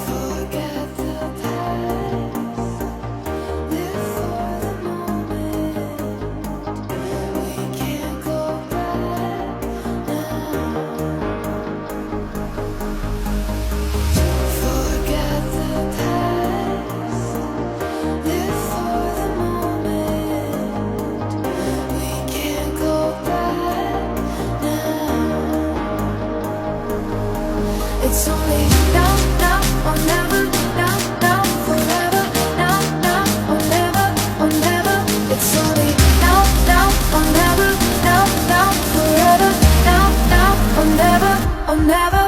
Forget the past, live for the moment. We can't go back now. Forget the past, live for the moment. We can't go back now. It's only now, now or never, now, now, forever, now, now or never, or never. It's only now, now or never, now, now, forever, now, now or never, or never.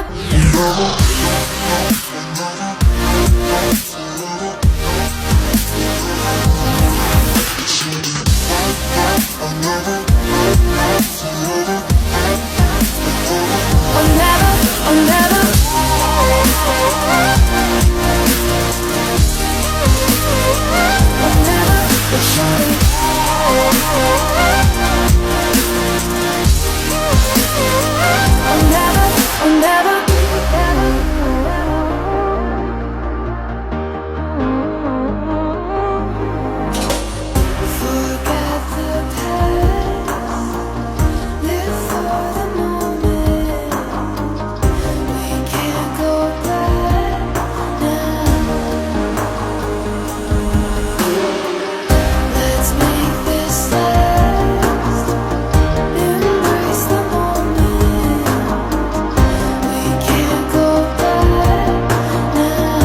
Or never, or never. Or never, it's only or never, or never. Forget the past, live for the moment. We can't go back now. Let's make this last. Embrace the moment. We can't go back now.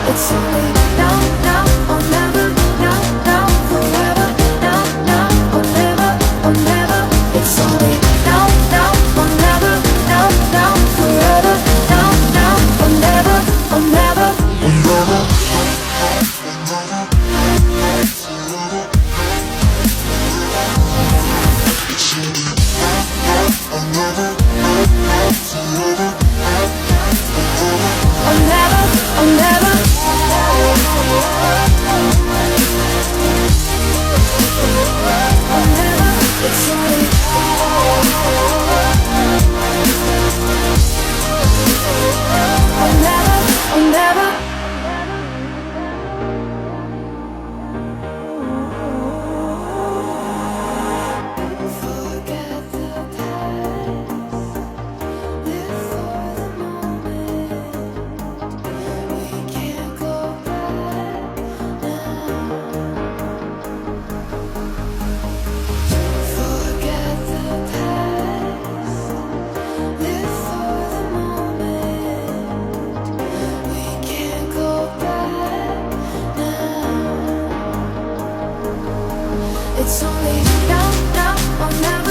It's only now, now or never, now, now, forever, now, now or never, or never. It's only now, now or never, now, now, forever, now, now or never, or never. Or never, or never. Or never, it's only or never, or never. Forget the past, live for the moment. We can't go back now. Forget the past, live for the moment. We can't go back now. It's only now, now or never.